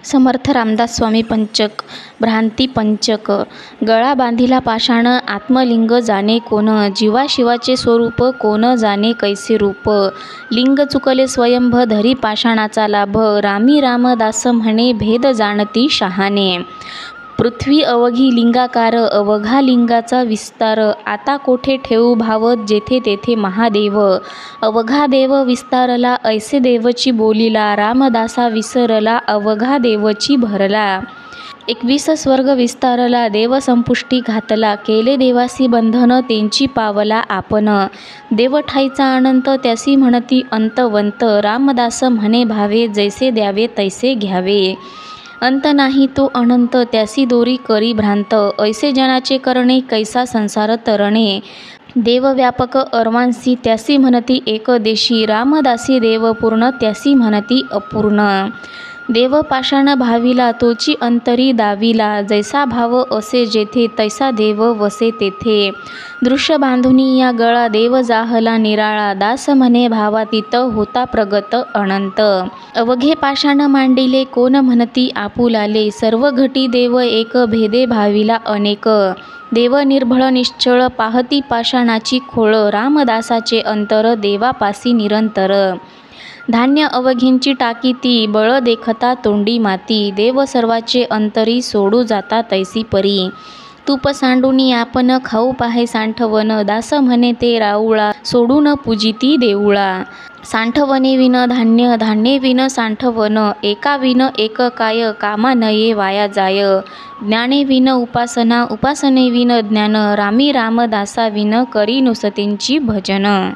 समर्थ रामदास स्वामी पंचक भ्रांती पंचक। गळा बांधिला पाषाण आत्मलिंग जाणे कोण, जीवा शिवाचे स्वरूप कोण जाणे कैसे रूप। लिंग चुकले स्वयंभ धरी पाषाणाचा लाभ, रामी रामदास म्हणे भेद जाणती शहाणे। पृथ्वी अवघी लिंगाकार अवघा लिंगाचा विस्तार, आता कोठे ठेवू भाव जेथे तेथे महादेव। अवघा देव विस्तारला ऐसे देवची बोलिला, रामदासा विसरला अवघा देवची भरला। 21 स्वर्ग विस्तारला देव संपुष्टी घातला, केले देवासी बंधन त्यांची पावला आपण। देव ठाईचा अनंत त्यासी म्हणती अंतवंत, रामदास म्हणे भावे जैसे द्यावे तैसे घ्यावे। अंत नाही तो अनंत त्यासी दोरी करी भ्रांत, ऐसे जनाचे करणे कैसा संसार तरणे। देव व्यापक अर्वांसी त्यासी म्हणती एकदेशी, रामदासी देव पूर्ण त्यासी म्हणती अपूर्ण। देव पाषाण भाविला तोची अंतरी दाविला, जैसा भाव असे जेथे तैसा देव वसे तेथे। दृश्य बांधुनी या गळा देव जाहला निराळा, दास म्हणे भावातीत होता प्रगत अनंत। अवघे पाषाण मांडिले कोण म्हणती आपुलाले, सर्व घटी देव एक भेदे भाविला अनेक। देव निर्भळ निश्चळ पाहती पाषाणाची खोळ, रामदासाचे अंतर देवापासी निरंतर। धान्य अवघींची टाकीती बळ देखता तोंडी माती, देव सर्वाचे अंतरी सोडू जाता तैसी परी। तूप सांडूनी आपण खाऊ पाहे सांठवन, दास म्हणे ते राऊळा सोडून पूजिती देऊळा। सांठवणे विन धान्य धान्ये विन सांठवन, एका विन एक काय कामा नये वाया जाय। ज्ञाने विन उपासना उपासने विन ज्ञान, रामी रामदासा विन करी नुसतेंची भजन।